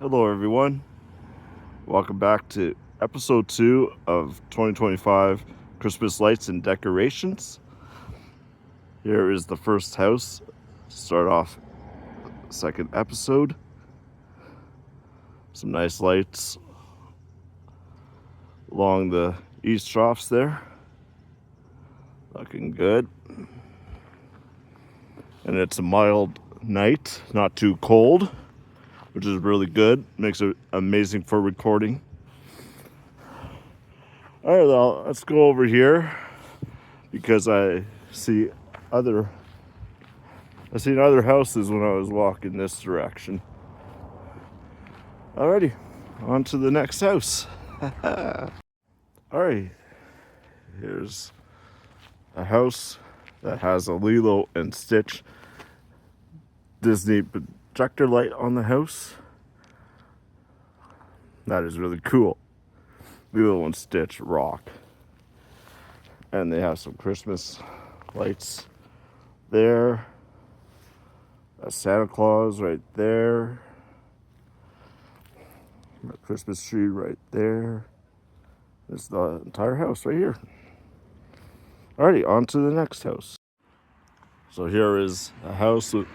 Hello, everyone. Welcome back to episode 2 of 2025 Christmas Lights and Decorations. Here is the first house to start off the second episode. Some nice lights along the east troughs there. Looking good. And it's a mild night, not too cold, which is really good. Makes it amazing for recording. All right, well, let's go over here because I seen other houses when I was walking this direction. Alrighty, on to the next house. Alright, here's a house that has a Lilo and Stitch Disney projector light on the house. That is really cool. Lilo and Stitch rock. And they have some Christmas lights there. A Santa Claus right there. A Christmas tree right there. There's the entire house right here. Alrighty, on to the next house. So here is a house with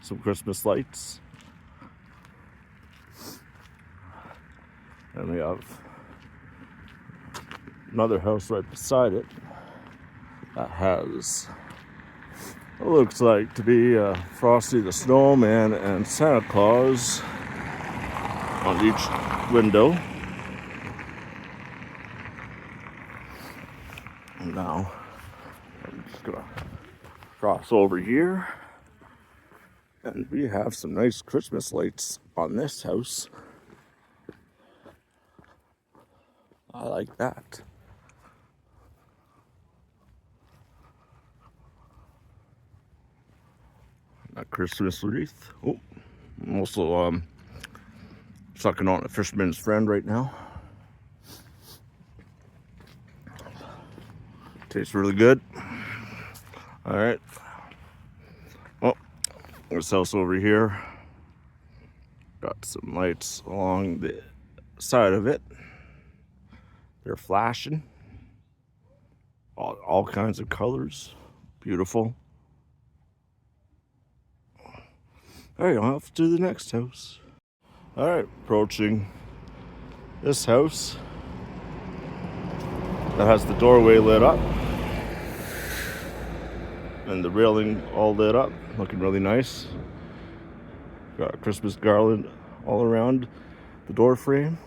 some Christmas lights. And we have another house right beside it that has what looks like to be Frosty the Snowman and Santa Claus on each window. And now I'm just gonna cross over here, and we have some nice Christmas lights on this house. I like that. A Christmas wreath. Oh, I'm also sucking on a fisherman's friend right now. Tastes really good. All right. Oh, this house over here got some lights along the side of it. They're flashing. All kinds of colors. Beautiful. All right, off to the next house. All right, approaching this house that has the doorway lit up and the railing all lit up, looking really nice. Got a Christmas garland all around the door frame.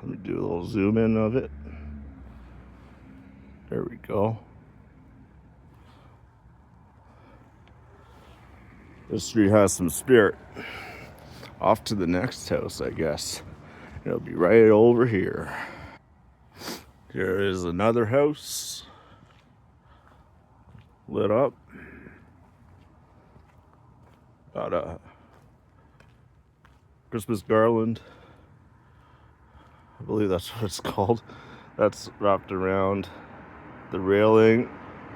Let me do a little zoom in of it. There we go. This tree has some spirit. Off to the next house, I guess. It'll be right over here. Here is another house. Lit up. Got a Christmas garland. I believe that's what it's called. That's wrapped around the railing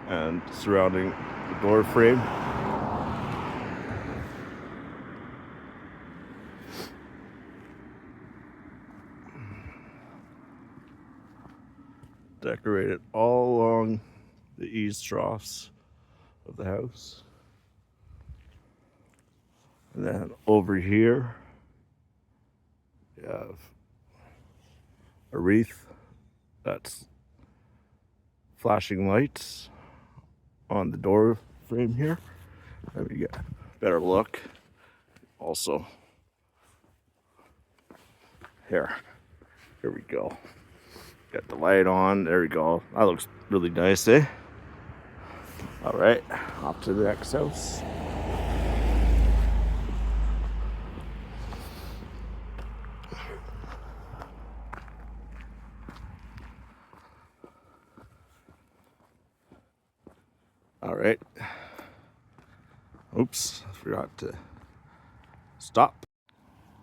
and surrounding the door frame. Decorated all along the eaves troughs of the house. And then over here, we have a wreath that's flashing lights on the door frame here. Let me get a better look. Also, here we go. Got the light on. There we go. That looks really nice, eh? All right, off to the next house. All right. Oops, I forgot to stop.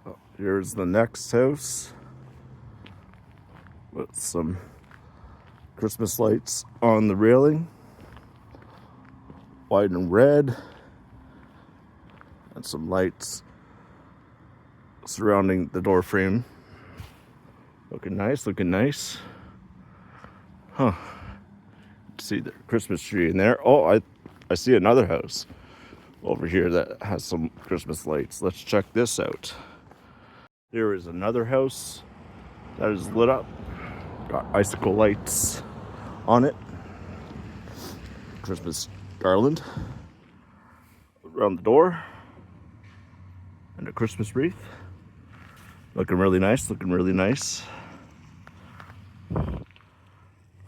Oh, here's the next house with some Christmas lights on the railing, white and red, And some lights surrounding the door frame. Looking nice, looking nice. Huh. See the Christmas tree in there. Oh, I see another house over here that has some Christmas lights. Let's check this out. Here is another house that is lit up. Got icicle lights on it. Christmas garland around the door. And a Christmas wreath. Looking really nice, looking really nice.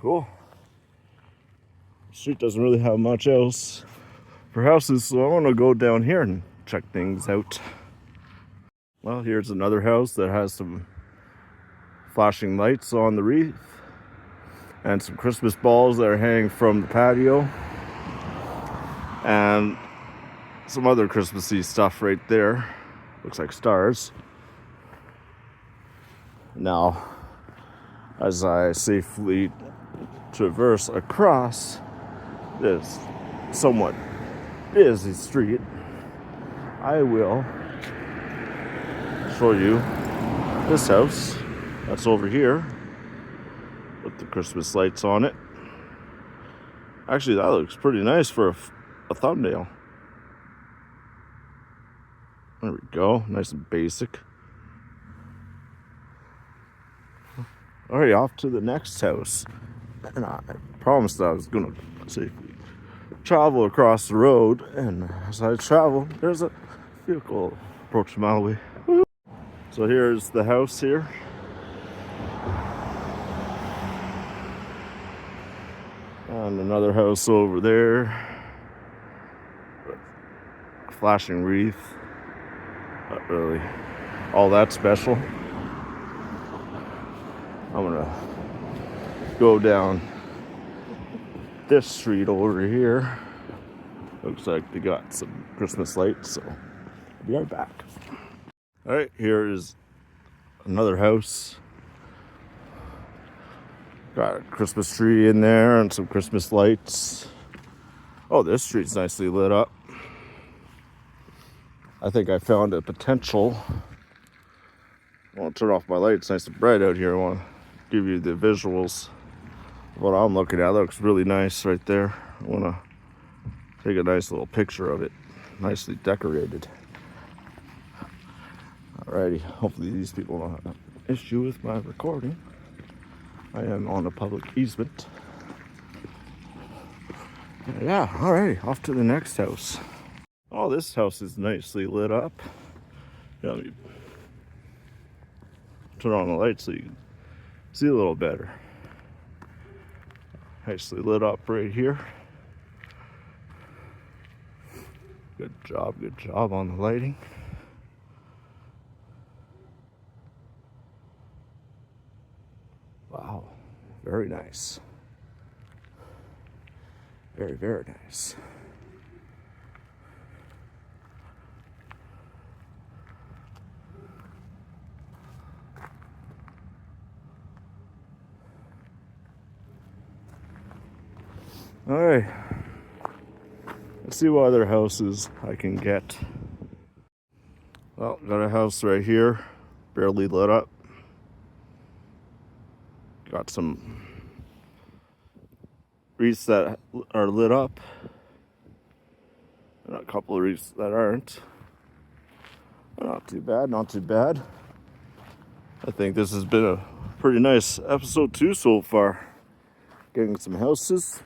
Cool. Street doesn't really have much else for houses, so I want to go down here and check things out. Well, here's another house that has some flashing lights on the wreath and some Christmas balls that are hanging from the patio and some other Christmassy stuff right there. Looks like stars. Now, as I safely traverse across this somewhat busy street, I will show you this house that's over here with the Christmas lights on it. Actually, that looks pretty nice for a thumbnail. There we go, nice and basic. Alright, off to the next house. And I promised I was gonna safely travel across the road, and as I travel, there's a vehicle approaching my way. So here's the house here. And another house over there. Flashing wreath. Not really all that special. I'm gonna go down this street over here. Looks like they got some Christmas lights, so I'll be right back. Alright, here is another house. Got a Christmas tree in there and some Christmas lights. Oh, this street's nicely lit up. I think I found a potential. I want to turn off my light. It's nice and bright out here. I want to give you the visuals of what I'm looking at. That looks really nice right there. I want to take a nice little picture of it. Nicely decorated. Alrighty, hopefully these people don't have an issue with my recording. I am on a public easement. Yeah, alrighty, off to the next house. Oh, this house is nicely lit up. Yeah, let me turn on the light so you can see a little better. Nicely lit up right here. Good job on the lighting. Wow, very nice. Very, very nice. All right, let's see what other houses I can get. Well, got a house right here, barely lit up. Got some wreaths that are lit up, and a couple of wreaths that aren't. Not too bad, not too bad. I think this has been a pretty nice episode 2 so far. Getting some houses.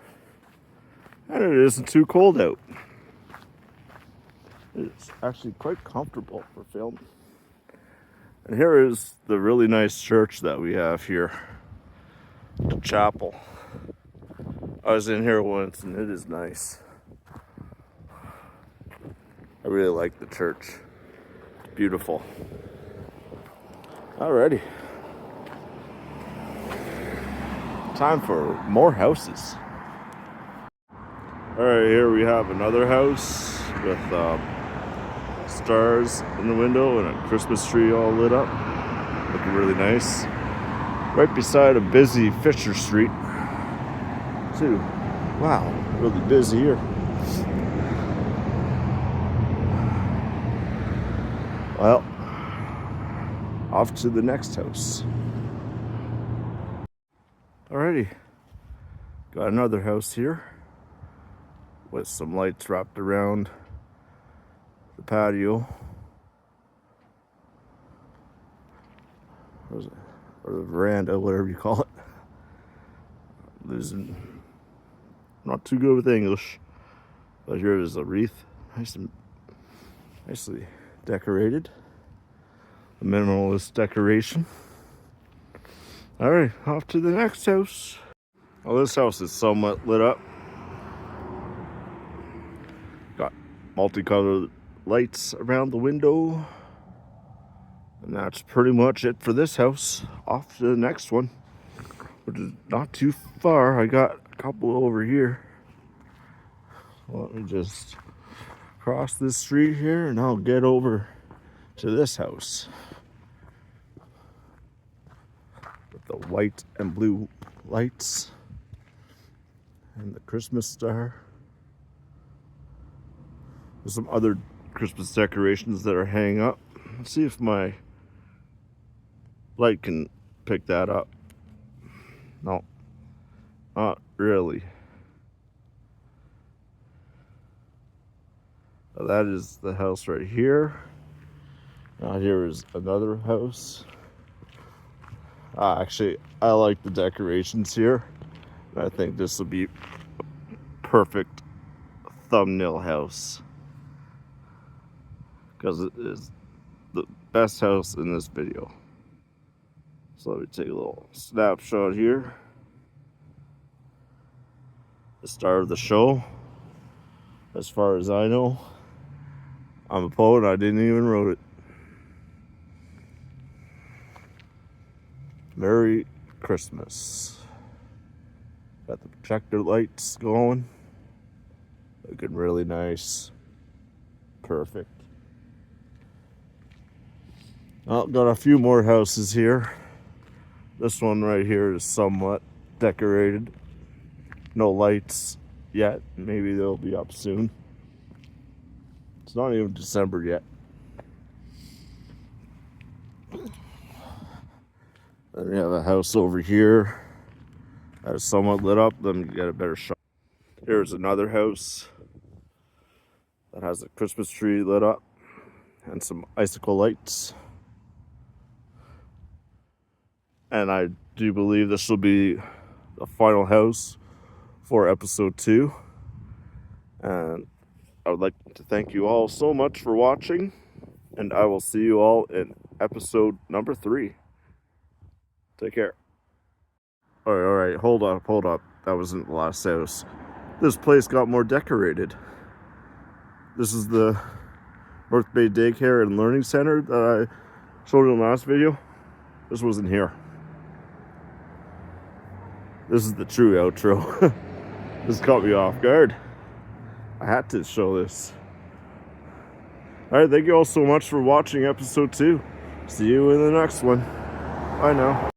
And it isn't too cold out. It's actually quite comfortable for filming. And here is the really nice church that we have here. The chapel. I was in here once and it is nice. I really like the church. It's beautiful. Alrighty. Time for more houses. Alright, here we have another house with stars in the window and a Christmas tree all lit up. Looking really nice. Right beside a busy Fisher Street, too. Wow, really busy here. Well, off to the next house. Alrighty, got another house here with some lights wrapped around the patio. Or the veranda, whatever you call it. There's not too good with English, but here is a wreath, nicely decorated. A minimalist decoration. All right, off to the next house. Well, this house is somewhat lit up. Got multicolored lights around the window. And that's pretty much it for this house. Off to the next one, which is not too far. I got a couple over here. Let me just cross this street here and I'll get over to this house. With the white and blue lights and the Christmas star. There's some other Christmas decorations that are hanging up. Let's see if my light can pick that up. No, not really. Now that is the house right here. Now here is another house. Actually, I like the decorations here. I think this will be a perfect thumbnail house, because it is the best house in this video. So let me take a little snapshot here. The star of the show, as far as I know. I'm a poet, I didn't even wrote it. Merry Christmas. Got the projector lights going. Looking really nice. Perfect. Well, got a few more houses here. This one right here is somewhat decorated. No lights yet. Maybe they'll be up soon. It's not even December yet. Then we have a house over here that is somewhat lit up. Let me get a better shot. Here's another house that has a Christmas tree lit up and some icicle lights. And I do believe this will be the final house for episode 2. And I would like to thank you all so much for watching. And I will see you all in episode number 3. Take care. All right, hold up. That wasn't the last house. This place got more decorated. This is the North Bay Daycare and Learning Center that I showed in the last video. This wasn't here. This is the true outro. This caught me off guard. I had to show this. All right, thank you all so much for watching episode 2. See you in the next one. Bye now.